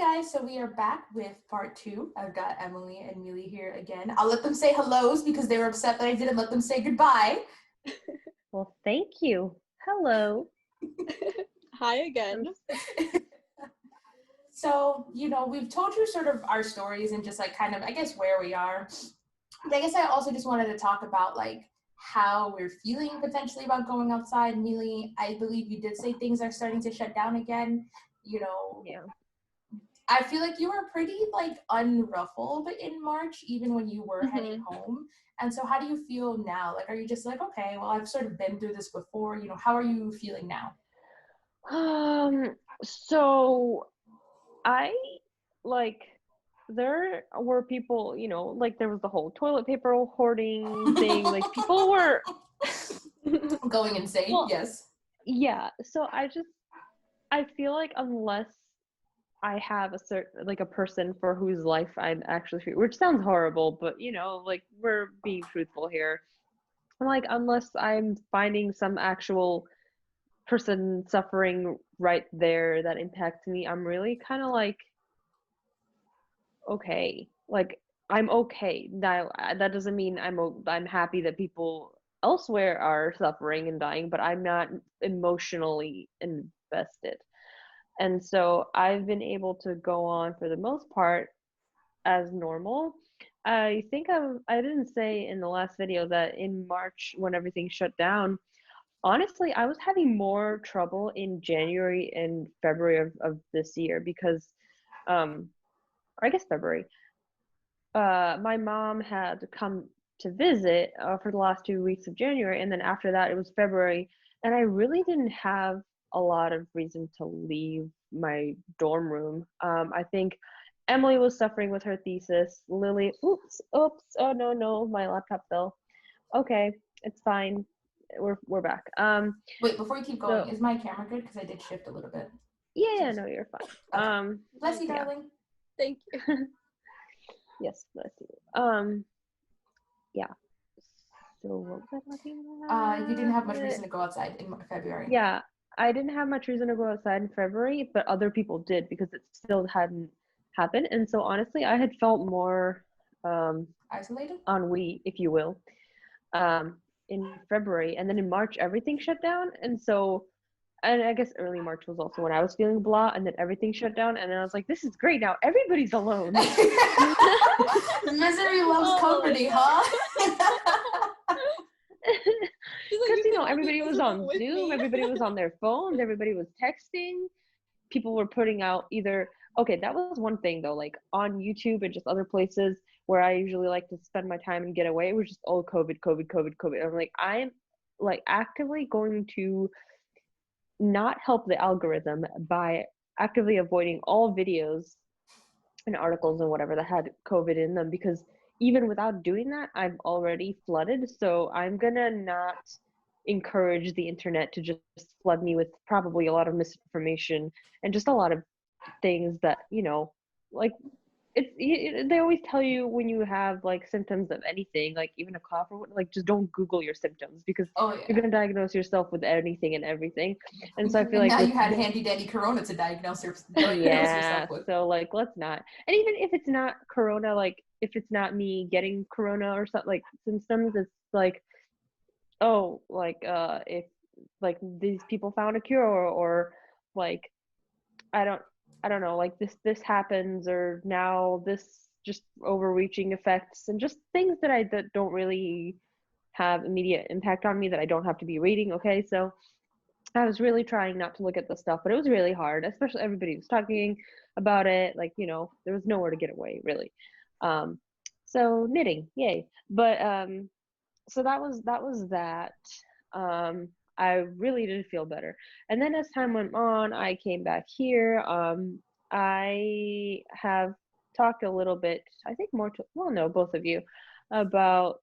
guys, so we are back with part 2. I've got Emily and Millie here again. I'll let them say hellos because they were upset that I didn't let them say goodbye. Well, thank you. Hello. Hi again. So, we've told you sort of our stories and just like kind of, I guess, where we are. But I guess I also just wanted to talk about like how we're feeling potentially about going outside. Millie, I believe you did say things are starting to shut down again. Yeah. I feel like you were pretty like unruffled in March, even when you were heading home. And so how do you feel now? Like, are you just like, okay, well, I've sort of been through this before, how are you feeling now? So I there were people, like there was the whole toilet paper hoarding thing, like people were going insane. Well, yes. Yeah. So I feel like unless I have a person for whose life I'm actually, which sounds horrible, but like we're being truthful here. Like, unless I'm finding some actual person suffering right there that impacts me, I'm really kind of like, okay, like I'm okay. Now that doesn't mean I'm happy that people elsewhere are suffering and dying, but I'm not emotionally invested. And so I've been able to go on for the most part as normal. I think I didn't say in the last video that in March when everything shut down, honestly, I was having more trouble in January and February of this year because, or I guess February, my mom had come to visit for the last 2 weeks of January, and then after that it was February, and I really didn't have a lot of reason to leave my dorm room. I think Emily was suffering with her thesis. Lily, oops, oh no, my laptop fell. Okay, it's fine. We're back. Wait, before you keep going, is my camera good? Because I did shift a little bit. Yeah, no, you're fine. Okay. Bless you, darling. Thank you. Yes, bless you. Yeah. So what was I talking about? You didn't have much reason to go outside in February. Yeah, I didn't have much reason to go outside in February, but other people did because it still hadn't happened. And so honestly, I had felt more isolated, ennui, if you will, in February, and then in March everything shut down, and I guess early March was also when I was feeling blah, and then everything shut down, and then I was like, this is great, now everybody's alone. Misery loves company, huh? Because everybody was on Zoom, everybody was on their phones, everybody was texting, people were putting out that was one thing though, like on YouTube and just other places where I usually like to spend my time and get away, it was just all COVID. I'm like, I'm like actively going to not help the algorithm by actively avoiding all videos and articles and whatever that had COVID in them, because even without doing that, I'm already flooded. So I'm gonna not encourage the internet to just flood me with probably a lot of misinformation and just a lot of things that, like they always tell you when you have like symptoms of anything, like even a cough or like just don't Google your symptoms, because you're gonna diagnose yourself with anything and everything. And so I feel like now you had handy dandy corona to diagnose yourself with. So like let's not. And even if it's not corona, like if it's not me getting corona or something, like symptoms, it's like, oh, like if like these people found a cure, or like I don't know, like this happens, or now this just overreaching effects, and just things that don't really have immediate impact on me, that I don't have to be reading. Okay, so I was really trying not to look at the stuff, but it was really hard, especially everybody was talking about it, like, there was nowhere to get away really. So knitting, yay. But so that was that. I really did feel better. And then as time went on, I came back here. I have talked a little bit, I think more to, well, no, both of you, about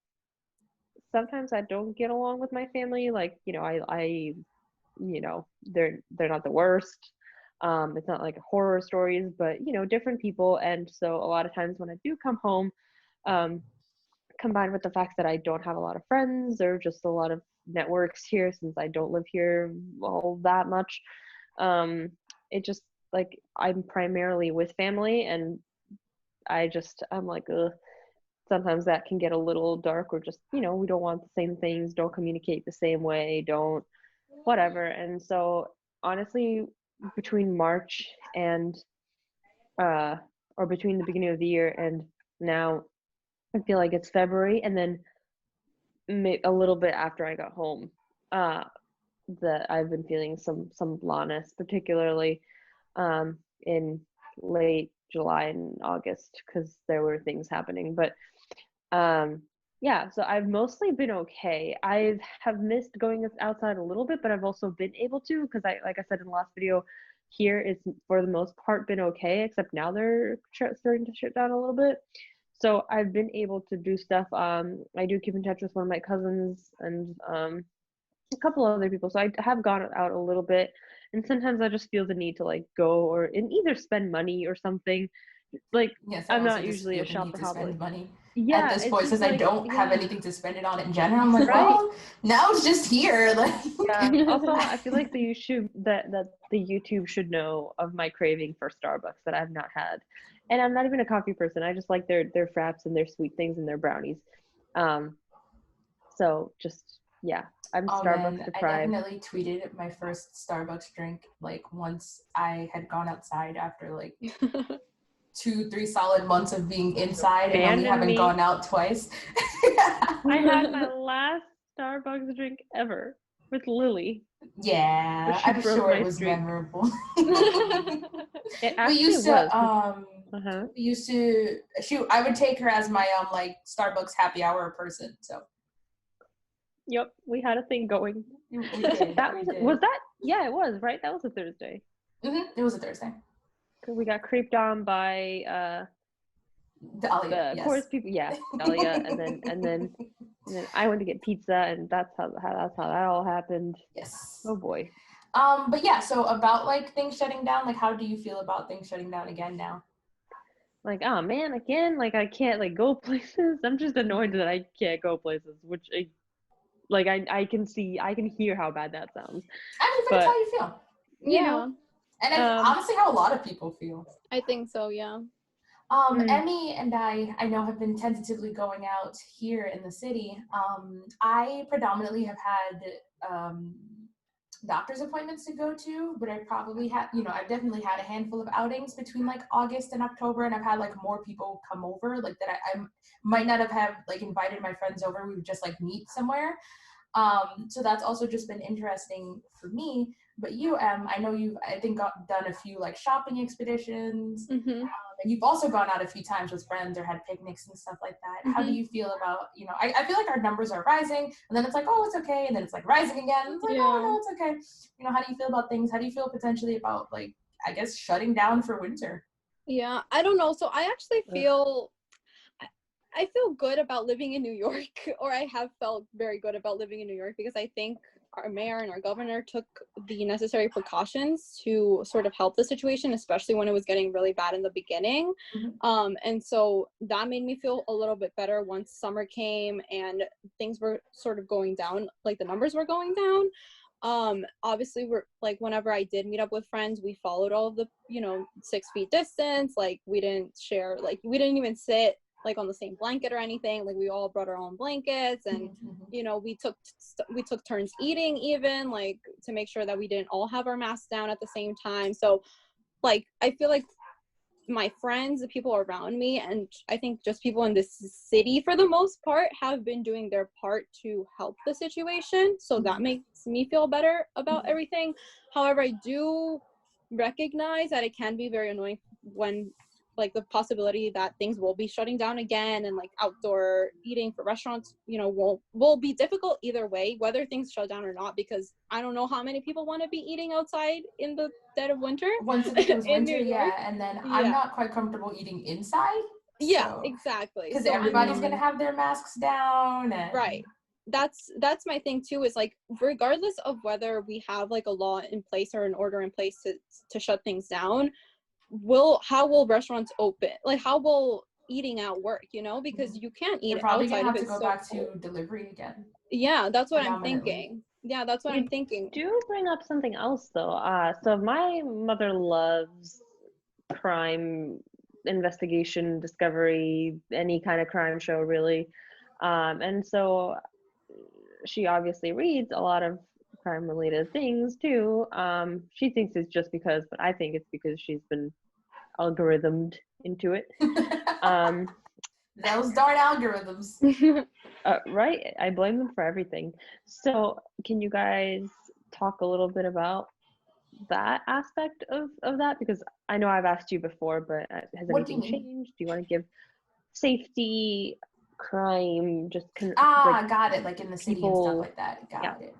sometimes I don't get along with my family. Like, I they're not the worst. It's not like horror stories, but different people. And so a lot of times when I do come home, combined with the fact that I don't have a lot of friends or just a lot of networks here, since I don't live here all that much, it just like I'm primarily with family, and I'm like, ugh. Sometimes that can get a little dark, or just, we don't want the same things, don't communicate the same way, don't whatever. And so honestly, between March and or between the beginning of the year and now, I feel like it's February, and then a little bit after I got home, that I've been feeling some blaness, particularly in late July and August, because there were things happening. But yeah, so I've mostly been okay. I have missed going outside a little bit, but I've also been able to, because like I said in the last video, here it's for the most part been okay, except now they're starting to shut down a little bit. So I've been able to do stuff. I do keep in touch with one of my cousins and a couple other people. So I have gone out a little bit, and sometimes I just feel the need to like go and either spend money or something. Like, Yes, I I'm also not just usually a feel the need to shopaholic. spend money at Yeah, this it's point, just since I like, don't have yeah, anything to spend it on in general. I'm like, right. well, now it's just here. Like, Yeah. Also, I feel like the YouTube should know of my craving for Starbucks that I've not had. And I'm not even a coffee person. I just like their fraps and their sweet things and their brownies. So just, yeah, I'm oh Starbucks man, I deprived. definitely tweeted my first Starbucks drink like once I had gone outside after like 2-3 solid months of being inside and only Abandon having me. gone out twice. I had my last Starbucks drink ever with Lily. Yeah, She I'm broke sure it my was streak. memorable. It we actually used to was. we used to shoot, I would take her as my like Starbucks happy hour person. So Yep, we had a thing going. we did. That We was did. that? Yeah, it was, right? That was a Thursday. It was a Thursday. We got creeped on by Dahlia, the yes. chorus people. Yeah, Dahlia, and then I went to get pizza, and that's how that all happened. Yes. Oh boy. But yeah, so about like things shutting down, like how do you feel about things shutting down again now? Like, oh man, again, like I can't like go places. I'm just annoyed that I can't go places, which I can hear how bad that sounds. I mean, that's how you feel. Yeah. And it's honestly how a lot of people feel. I think so, yeah. Emmy and I know have been tentatively going out here in the city. I predominantly have had doctor's appointments to go to, but I probably have, I've definitely had a handful of outings between like August and October, and I've had like more people come over, like that I might not have like invited my friends over. We would just like meet somewhere. So that's also just been interesting for me. But you, I know you've, I think, done a few like shopping expeditions, and you've also gone out a few times with friends or had picnics and stuff like that. How do you feel about, I feel like our numbers are rising, and then it's like, oh, it's okay, and then it's like rising again. And it's like, oh, no, it's okay. How do you feel about things? How do you feel potentially about like, I guess, shutting down for winter? Yeah, I don't know. So I actually feel I feel good about living in New York, or I have felt very good about living in New York, because I think our mayor and our governor took the necessary precautions to sort of help the situation, especially when it was getting really bad in the beginning. And so that made me feel a little bit better once summer came and things were sort of going down, like the numbers were going down. Obviously we're like, whenever I did meet up with friends, we followed all of the 6 feet distance. Like we didn't share, like we didn't even sit like on the same blanket or anything. Like we all brought our own blankets, and we took turns eating, even like to make sure that we didn't all have our masks down at the same time. So like I feel like my friends, the people around me, and I think just people in this city for the most part have been doing their part to help the situation. So that makes me feel better about everything. However, I do recognize that it can be very annoying when like the possibility that things will be shutting down again, and like outdoor eating for restaurants, will be difficult either way, whether things shut down or not, because I don't know how many people want to be eating outside in the dead of winter. Once it becomes in winter, New York. and then I'm not quite comfortable eating inside. Yeah, exactly. Because So everybody's gonna have their masks down. Right. That's my thing too, is like, regardless of whether we have like a law in place or an order in place to shut things down, how will restaurants open? Like how will eating out work, because you can't eat You're probably outside gonna have if to it's go so back cold. to delivery again. Yeah, that's what I'm thinking. Yeah, that's what You I'm thinking. do bring up something else though. So my mother loves crime investigation, discovery, any kind of crime show really. And so she obviously reads a lot of crime related things too. She thinks it's just because, but I think it's because she's been algorithmed into it. Um, Those darn algorithms. right? I blame them for everything. So, can you guys talk a little bit about that aspect of that? Because I know I've asked you before, but has What do you anything mean? changed? Do you want to give safety, crime, just like Got it. Like in the city and stuff people? like that. Yeah. Got it.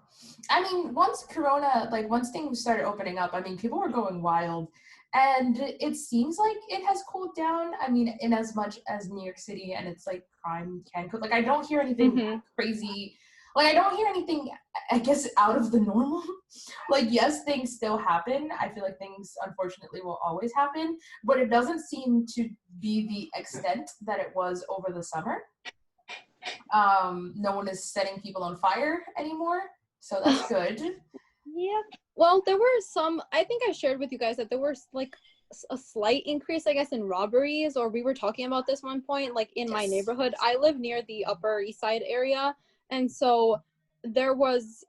I mean, once once things started opening up, I mean, people were going wild. And it seems like it has cooled down. I mean, in as much as New York City and it's like crime can cool. Like, I don't hear anything crazy. Like, I don't hear anything, I guess, out of the normal. Like, yes, things still happen. I feel like things, unfortunately, will always happen. But it doesn't seem to be the extent that it was over the summer. No one is setting people on fire anymore, so that's good. Yeah. Well, there were some, I think I shared with you guys that there was like a slight increase, I guess, in robberies, or we were talking about this one point, like in my neighborhood. I live near the Upper East Side area, and so there was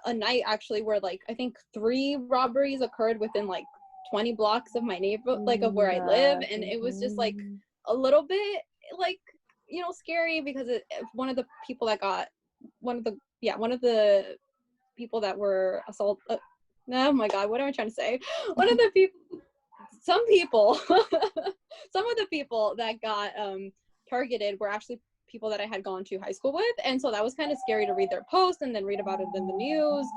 a night actually where like I think 3 robberies occurred within like 20 blocks of my neighborhood, like of where I live, and it was just like a little bit like, you know, scary because one of the people that got one of the people that were assaulted. Oh my God, what am I trying to say? One of the people, some of the people that got targeted were actually people that I had gone to high school with, and so that was kind of scary to read their post and then read about it in the news,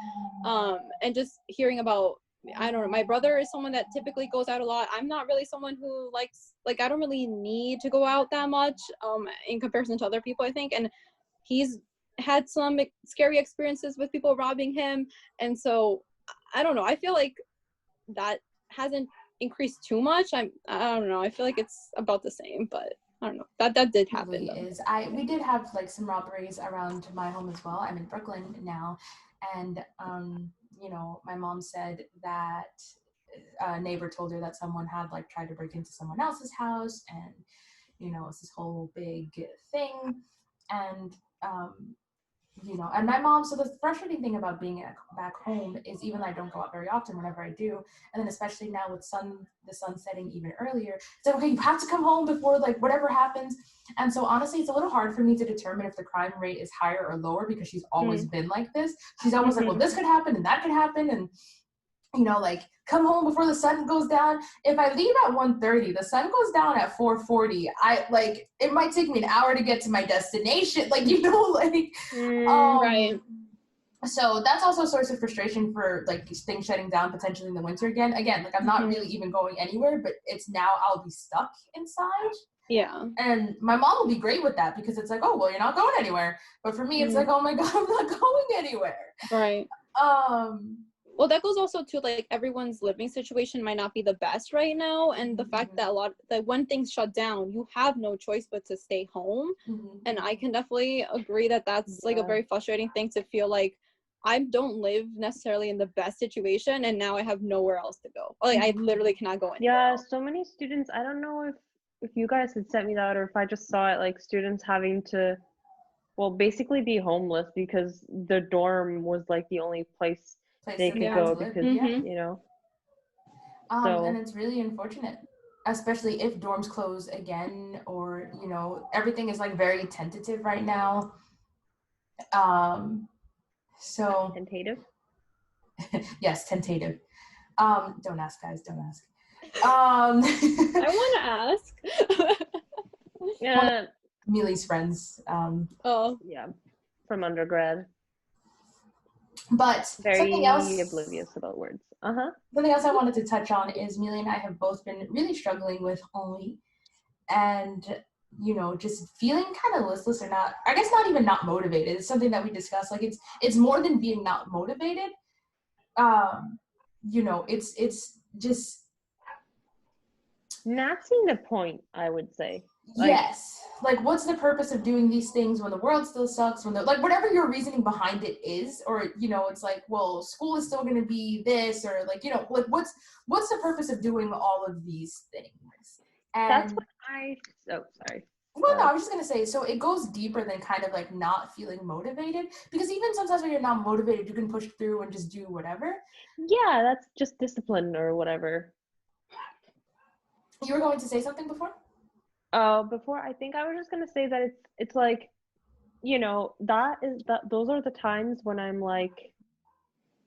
and just hearing about. I don't know. My brother is someone that typically goes out a lot. I'm not really someone who likes, like, I don't really need to go out that much, in comparison to other people, I think, and he's had some scary experiences with people robbing him, and so I don't know, I feel like that hasn't increased too much. I don't know, I feel like it's about the same, but I don't know, that did happen. It really is. We did have like some robberies around my home as well. I'm in Brooklyn now, and you know, my mom said that a neighbor told her that someone had like tried to break into someone else's house, and you know, it's this whole big thing. And you know, and my mom, so the frustrating thing about being back home is, even though I don't go out very often, whenever I do, and then especially now with the sun setting even earlier, it's like, okay, you have to come home before like whatever happens. And so honestly, it's a little hard for me to determine if the crime rate is higher or lower, because she's always been like this. She's always like, well, this could happen and that could happen, and you know, like, come home before the sun goes down. If I leave at 1:30, the sun goes down at 4:40. It might take me an hour to get to my destination. Like, you know, like, Right. So that's also a source of frustration for like things shutting down potentially in the winter again. Again, like, I'm not really even going anywhere, but it's now I'll be stuck inside. Yeah. And my mom will be great with that, because it's like, oh, well, you're not going anywhere. But for me, it's like, oh my God, I'm not going anywhere. Right. Well, that goes also to like everyone's living situation might not be the best right now, and the fact that when things shut down, you have no choice but to stay home. And I can definitely agree that that's like a very frustrating thing to feel like I don't live necessarily in the best situation, and now I have nowhere else to go. Like, I literally cannot go anywhere. Yeah, so many students. I don't know if you guys had sent me that, or if I just saw it, like students having to, well, basically be homeless because the dorm was like the only place they could go because, you know. And it's really unfortunate, especially if dorms close again, or, you know, everything is like very tentative right now. So tentative. Yes, tentative. Don't ask, guys, don't ask. I want to ask. Yeah. Millie's friends. Oh. Yeah, from undergrad. But very something else, oblivious about words. Something else I wanted to touch on is Millie and I have both been really struggling with ennui, and, you know, just feeling kind of listless, or not, I guess not even not motivated. It's something that we discussed. Like, it's more than being not motivated. You know, it's just not seeing the point, I would say. Like, yes, like what's the purpose of doing these things when the world still sucks, when the like whatever your reasoning behind it is, or it's like, well, school is still going to be this, or like like what's the purpose of doing all of these things? that's And what oh, sorry. well, no, I was just going to say, so it goes deeper than kind of like not feeling motivated, because even sometimes when you're not motivated, you can push through and just do whatever. Yeah, that's just discipline or whatever. You were going to say something before? Before, I think I was just gonna say that it's like, those are the times when I'm like,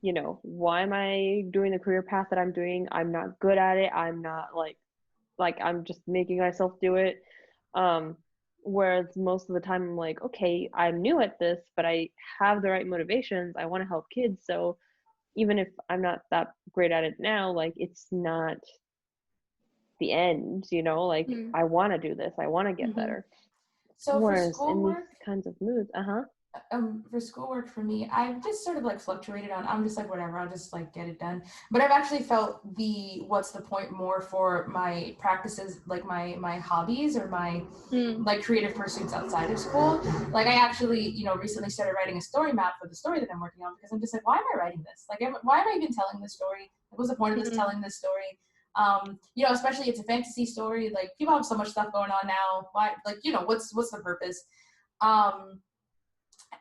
why am I doing the career path that I'm doing? I'm not good at it. I'm not like I'm just making myself do it. Um, Whereas most of the time I'm like, okay, I'm new at this, but I have the right motivations. I want to help kids. So even if I'm not that great at it now, like it's not the end, like Mm. I want to do this. I want to get Mm-hmm. better. So Whereas in these kinds of moods, for schoolwork for me, I've just sort of like fluctuated on, I'm just like, whatever, I'll just like get it done. But I've actually felt what's the point more for my practices, like my hobbies or my like creative pursuits outside of school. Like I actually, recently started writing a story map for the story that I'm working on, because I'm just like, why am I writing this? Like, why am I even telling this story? What was the point of this telling this story? Especially it's a fantasy story. Like people have so much stuff going on now. Why, like, what's the purpose?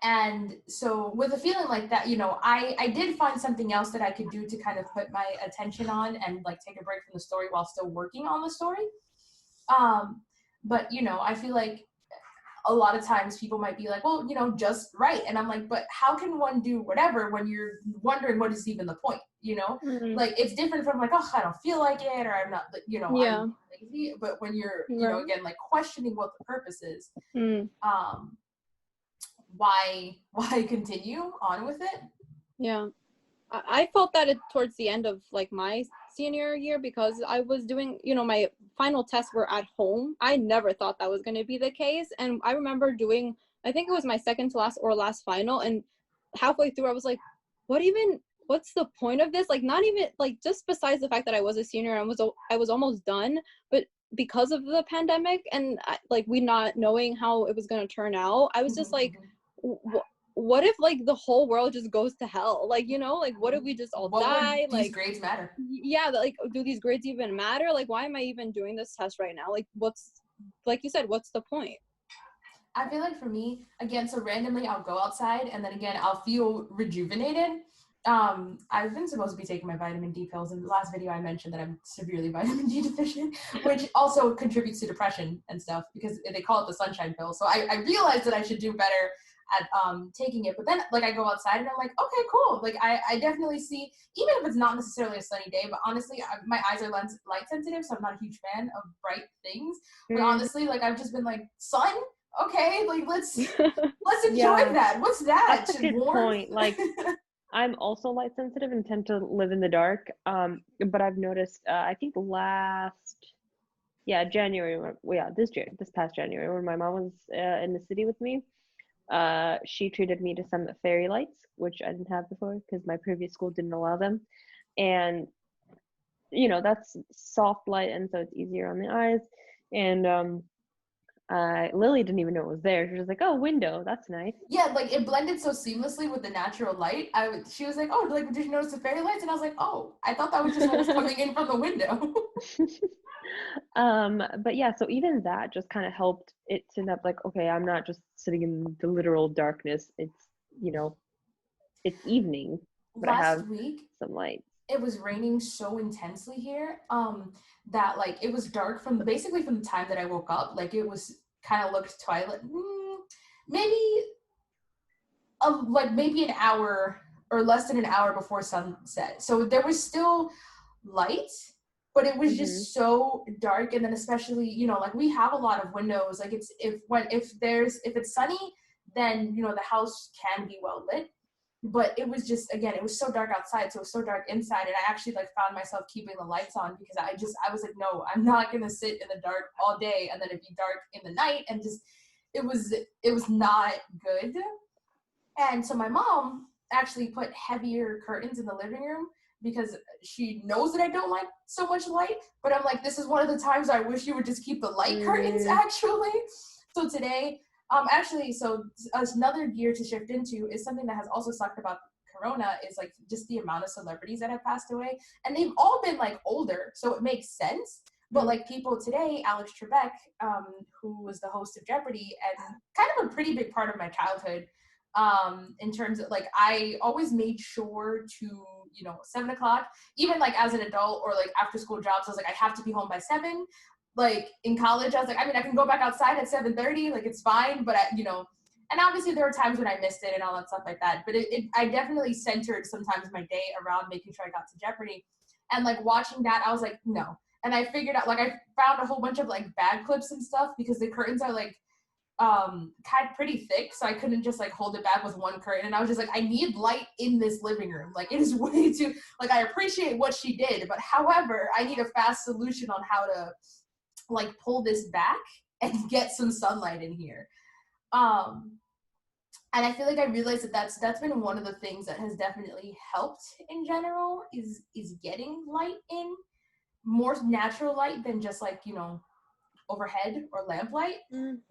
And so with a feeling like that, I did find something else that I could do to kind of put my attention on and like take a break from the story while still working on the story. But I feel like a lot of times people might be like, well, just write. And I'm like, but how can one do whatever when you're wondering what is even the point, Mm-hmm. Like it's different from like, oh, I don't feel like it, or I'm not, Yeah. I'm lazy. But when you're, Right. again, like questioning what the purpose is, Mm. why continue on with it? Yeah. I felt that towards the end of like my senior year, because I was doing, my final tests were at home. I never thought that was going to be the case. And I remember doing, I think it was my second to last or last final. And halfway through, I was like, what's the point of this? Like, not even like, just besides the fact that I was a senior and I was almost done, but because of the pandemic and like we not knowing how it was going to turn out, I was just like, what if like the whole world just goes to hell? Like, like what if we just all what die? Would these like grades matter? Yeah, like do these grades even matter? Like why am I even doing this test right now? Like what's, like you said, what's the point? I feel like for me, again, so randomly I'll go outside and then again I'll feel rejuvenated. I've been supposed to be taking my vitamin D pills. In the last video I mentioned that I'm severely vitamin D deficient, which also contributes to depression and stuff because they call it the sunshine pill. So I realized that I should do better at taking it. But then like I go outside and I'm like, okay, cool. Like I definitely see, even if it's not necessarily a sunny day, but honestly, my eyes are light sensitive, so I'm not a huge fan of bright things. But honestly, like I've just been like, sun, okay, like let's enjoy that. What's that? That's a good point. Like I'm also light sensitive and tend to live in the dark. But I've noticed, I think January, this past January, when my mom was in the city with me, she treated me to some fairy lights, which I didn't have before because my previous school didn't allow them. And, that's soft light, and so it's easier on the eyes. And Lily didn't even know it was there. She was like, "Oh, window, that's nice." Yeah, like it blended so seamlessly with the natural light. She was like, "Oh, like did you notice the fairy lights?" And I was like, "Oh, I thought that was just what was coming in from the window." But yeah, so even that just kind of helped it to end up like, okay, I'm not just sitting in the literal darkness. It's, it's evening, but I Last have week, some light. it was raining so intensely here that like it was dark from basically from the time that I woke up. Like it was kind of looked twilight, maybe maybe an hour or less than an hour before sunset. So there was still light, but it was just so dark. And then especially, like we have a lot of windows. Like it's if it's sunny, then the house can be well lit. But it was just, again, it was so dark outside, so it was so dark inside, and I actually like found myself keeping the lights on because I was like, no, I'm not gonna sit in the dark all day and then it'd be dark in the night, and just it was not good. And so my mom actually put heavier curtains in the living room because she knows that I don't like so much light, but I'm like, this is one of the times I wish you would just keep the light curtains actually. So today, actually, so another gear to shift into is something that has also sucked about Corona is like just the amount of celebrities that have passed away, and they've all been like older, so it makes sense. But like people today, Alex Trebek, who was the host of Jeopardy and kind of a pretty big part of my childhood, in terms of like I always made sure to 7 o'clock, even like as an adult or like after school jobs, I was like I have to be home by 7. Like in college, I was like, I mean, I can go back outside at 7:30, like it's fine, but and obviously there were times when I missed it and all that stuff like that. But I definitely centered sometimes my day around making sure I got to Jeopardy, and like watching that, I was like, no. And I figured out, like, I found a whole bunch of like bag clips and stuff because the curtains are like kind of pretty thick, so I couldn't just like hold it back with one curtain. And I was just like, I need light in this living room. Like, it is way too, like, I appreciate what she did, but however, I need a fast solution on how to like pull this back and get some sunlight in here. And I feel like I realized that that's been one of the things that has definitely helped in general is getting light in, more natural light than just like overhead or lamplight,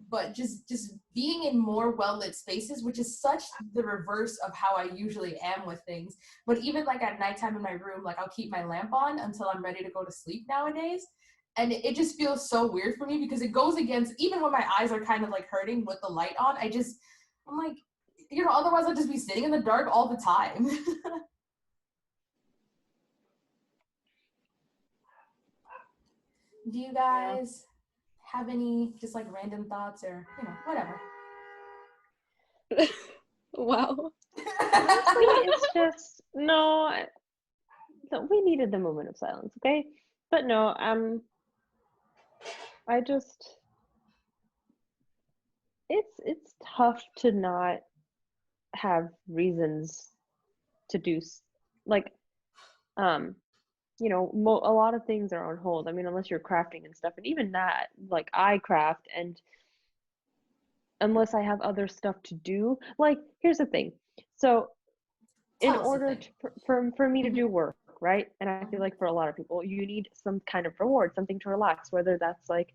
but just being in more well-lit spaces, which is such the reverse of how I usually am with things. But even like at nighttime in my room, like I'll keep my lamp on until I'm ready to go to sleep nowadays, and it just feels so weird for me because it goes against, even when my eyes are kind of like hurting with the light on, I'm like, otherwise I'll just be sitting in the dark all the time. Do you guys have any just like random thoughts or whatever? Wow. It's just we needed the moment of silence, okay? But no, I just it's tough to not have reasons to do like a lot of things are on hold. I mean, unless you're crafting and stuff, and even that, like I craft, and unless I have other stuff to do, like here's the thing. So in order for me to do work, right? And I feel like for a lot of people, you need some kind of reward, something to relax, whether that's like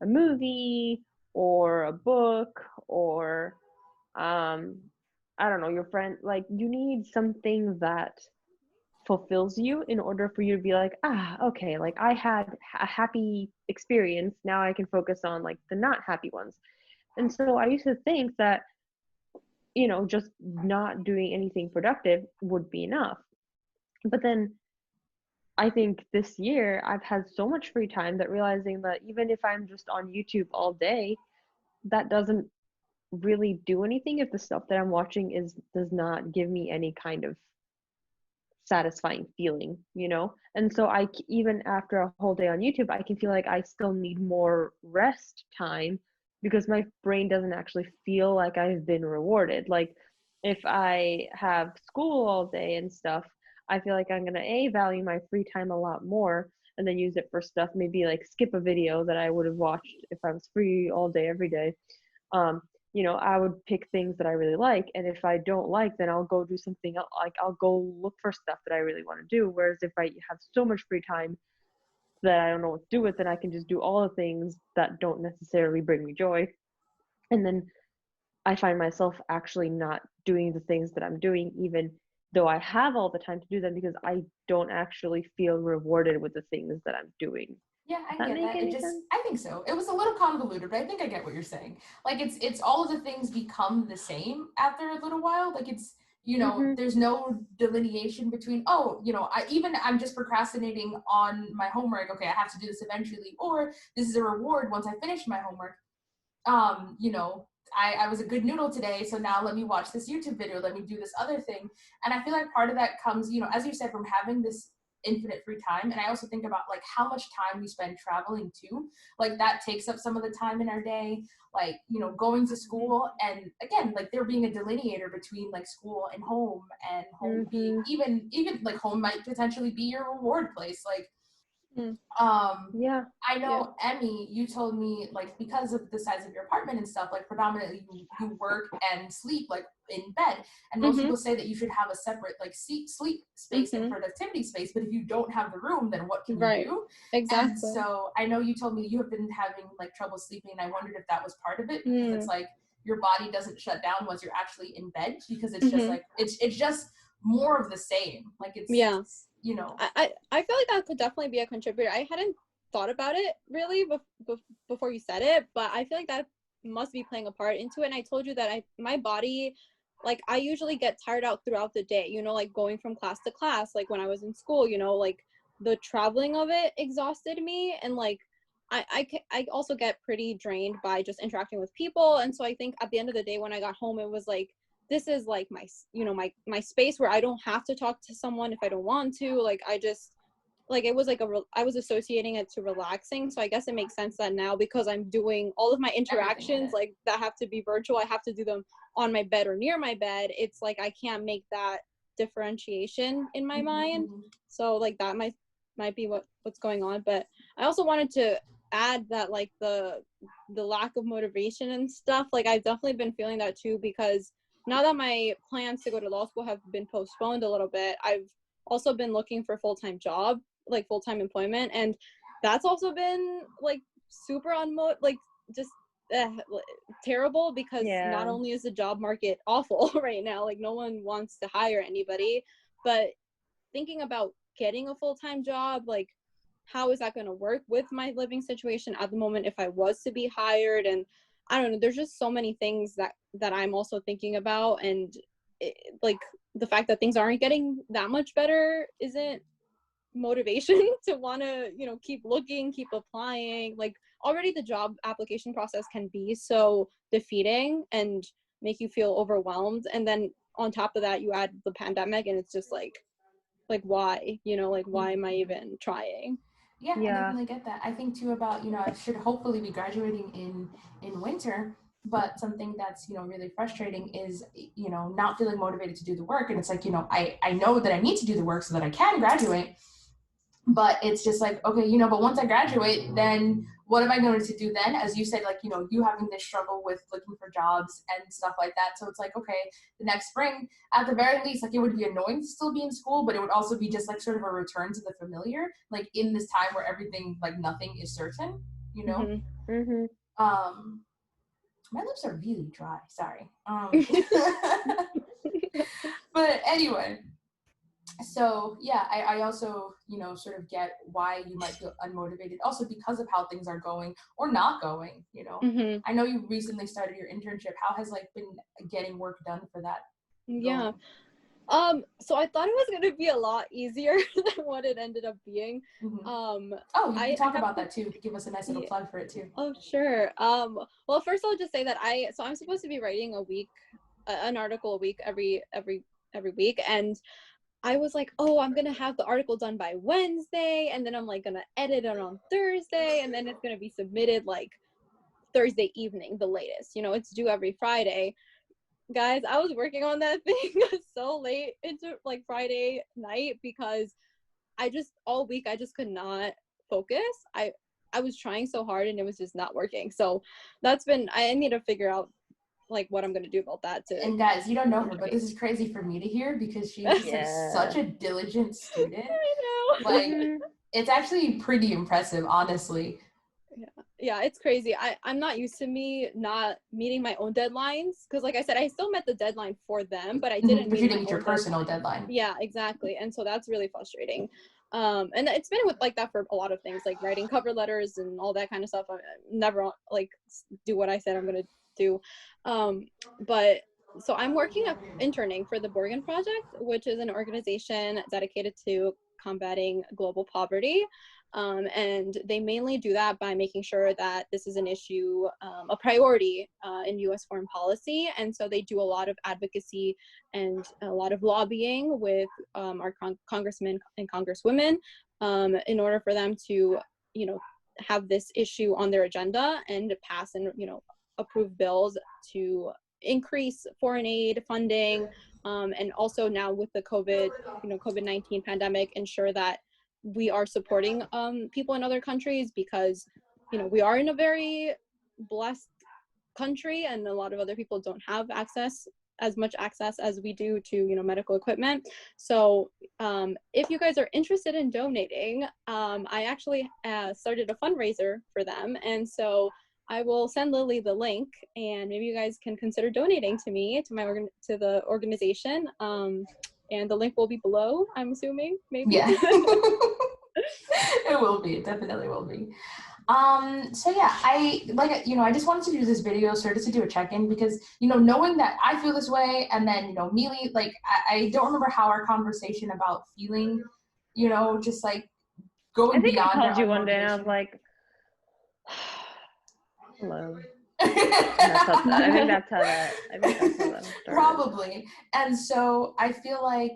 a movie or a book or I don't know, your friend, like you need something that fulfills you in order for you to be like, okay, like I had a happy experience, now I can focus on like the not happy ones. And so I used to think that just not doing anything productive would be enough. But then I think this year I've had so much free time that realizing that even if I'm just on YouTube all day, that doesn't really do anything if the stuff that I'm watching does not give me any kind of satisfying feeling, And so even after a whole day on YouTube, I can feel like I still need more rest time because my brain doesn't actually feel like I've been rewarded. Like if I have school all day and stuff, I feel like I'm gonna value my free time a lot more and then use it for stuff, maybe like skip a video that I would have watched if I was free all day every day. I would pick things that I really like, and if I don't like, then I'll go do something else. Like I'll go look for stuff that I really want to do. Whereas if I have so much free time that I don't know what to do with, then I can just do all the things that don't necessarily bring me joy. And then I find myself actually not doing the things that I'm doing, even though I have all the time to do them, because I don't actually feel rewarded with the things that I'm doing. Yeah, I get that. I think so. It was a little convoluted, but I think I get what you're saying. Like it's all of the things become the same after a little while. Like it's, there's no delineation between, I'm just procrastinating on my homework. Okay, I have to do this eventually, or this is a reward once I finish my homework. I was a good noodle today, so now let me watch this YouTube video, let me do this other thing. And I feel like part of that comes, as you said, from having this infinite free time. And I also think about like how much time we spend traveling too. Like that takes up some of the time in our day, like, going to school. And again, like there being a delineator between like school and home, and home being even like home might potentially be your reward place. Like Yeah. I know, Emmy, you told me, like, because of the size of your apartment and stuff, like, predominantly you work and sleep, like, in bed. And most people say that you should have a separate, like, sleep space and productivity space. But if you don't have the room, then what can you do? Exactly. And so I know you told me you have been having, like, trouble sleeping. And I wondered if that was part of it, because it's like your body doesn't shut down once you're actually in bed, because it's just, like, it's just more of the same. Like, it's you know. I feel like that could definitely be a contributor. I hadn't thought about it really before you said it, but I feel like that must be playing a part into it. And I told you that my body, like, I usually get tired out throughout the day, you know, like going from class to class, like when I was in school, you know, like the traveling of it exhausted me. And like I also get pretty drained by just interacting with people. And so I think at the end of the day, when I got home, it was like, this is like my, you know, my space where I don't have to talk to someone if I don't want to. Like, I just, like, it was like I was associating it to relaxing. So I guess it makes sense that now, because I'm doing all of my interactions like that have to be virtual, I have to do them on my bed or near my bed. It's like I can't make that differentiation in my mind. So like that might be what's going on. But I also wanted to add that, like, the lack of motivation and stuff, like I've definitely been feeling that too, because now that my plans to go to law school have been postponed a little bit, I've also been looking for full-time job, like full-time employment, and that's also been like super like just terrible, because not only is the job market awful right now, like no one wants to hire anybody, but thinking about getting a full-time job, like how is that going to work with my living situation at the moment if I was to be hired? And I don't know, there's just so many things that I'm also thinking about. And like the fact that things aren't getting that much better isn't motivation to want to, you know, keep looking, keep applying. Like already the job application process can be so defeating and make you feel overwhelmed. And then on top of that, you add the pandemic, and it's just like why, you know, like why am I even trying? Yeah, I definitely get that. I think too about, you know, I should hopefully be graduating in winter, but something that's, you know, really frustrating is, you know, not feeling motivated to do the work. And it's like, you know, I know that I need to do the work so that I can graduate, but it's just like, okay, you know, but once I graduate, then what am I going to do then? As you said, like, you know, you having this struggle with looking for jobs and stuff like that. So it's like, okay, the next spring, at the very least, like, it would be annoying to still be in school, but it would also be just like sort of a return to the familiar, like in this time where everything, like nothing is certain, you know? My lips are really dry, sorry. But anyway, so yeah, I also, you know, sort of get why you might feel unmotivated, also because of how things are going or not going, you know. Mm-hmm. I know you recently started your internship. How has like been getting work done for that Yeah. going? So I thought it was gonna be a lot easier than what it ended up being. Mm-hmm. Oh, you can talk about that too. Give us a nice little plug for it too. Oh, sure. Well, first I'll just say that I'm supposed to be writing an article a week every week, and I was like, oh, I'm gonna have the article done by Wednesday, and then I'm like gonna edit it on Thursday, and then it's gonna be submitted like Thursday evening, the latest. You know, it's due every Friday. Guys, I was working on that thing so late into like Friday night, because all week I just could not focus. I was trying so hard and it was just not working. So I need to figure out like what I'm gonna do about that too. And guys, you don't know her, but this is crazy for me to hear, because she's just like such a diligent student. I know. Like it's actually pretty impressive, honestly. Yeah, it's crazy. I'm not used to me not meeting my own deadlines, because like I said, I still met the deadline for them, but I didn't but you didn't meet meet your personal deadline. Yeah, exactly. And so that's really frustrating. And it's been with like that for a lot of things, like writing cover letters and all that kind of stuff. I never like do what I said I'm gonna do. But so I'm interning for the Borgen Project, which is an organization dedicated to combating global poverty. And they mainly do that by making sure that this is an issue, a priority in U.S. foreign policy. And so they do a lot of advocacy and a lot of lobbying with our congressmen and congresswomen in order for them to, you know, have this issue on their agenda and pass and, you know, approve bills to increase foreign aid funding, and also now with the COVID-19 pandemic, ensure that we are supporting people in other countries, because you know we are in a very blessed country, and a lot of other people don't have as much access as we do to, you know, medical equipment. So if you guys are interested in donating, I actually started a fundraiser for them, and so I will send Lily the link, and maybe you guys can consider donating to me, to the organization. And the link will be below, I'm assuming, maybe. Yeah. It will be. It definitely will be. So yeah, I just wanted to do this video sort of to do a check-in, because, you know, knowing that I feel this way, and then, you know, Mealy, like, I don't remember how our conversation about feeling, you know, just like going I think I beyond our called you own one day and I motivation. was like, hello. I think that's how that started. Probably. And so I feel like,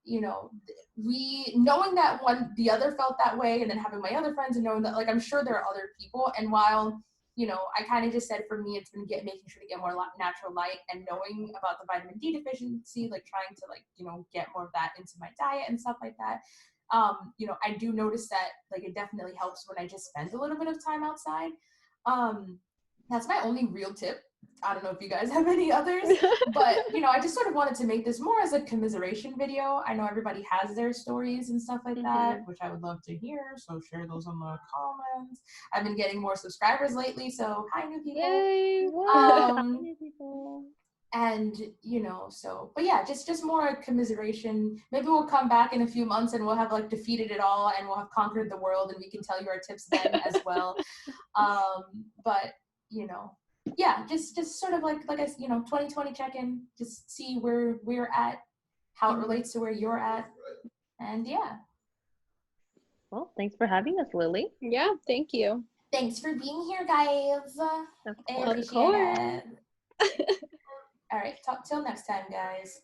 you know, knowing that the other felt that way, and then having my other friends and knowing that, like, I'm sure there are other people. And while, you know, I kind of just said for me, it's been making sure to get more natural light, and knowing about the vitamin D deficiency, like trying to, like, you know, get more of that into my diet and stuff like that. You know, I do notice that, like, it definitely helps when I just spend a little bit of time outside. That's my only real tip. I don't know if you guys have any others, but, you know, I just sort of wanted to make this more as a commiseration video. I know everybody has their stories and stuff like that, which I would love to hear. So share those in the comments. I've been getting more subscribers lately, so hi, new people. Yay! New people. And, you know, so, but yeah, just more commiseration. Maybe we'll come back in a few months and we'll have, like, defeated it all, and we'll have conquered the world, and we can tell you our tips then as well. But, you know, yeah, just sort of like I, you know, 2020 check-in, just see where we're at, how it relates to where you're at, and yeah. Well, thanks for having us, Lily. Yeah, thank you. Thanks for being here, guys. I appreciate it. All right, talk till next time, guys.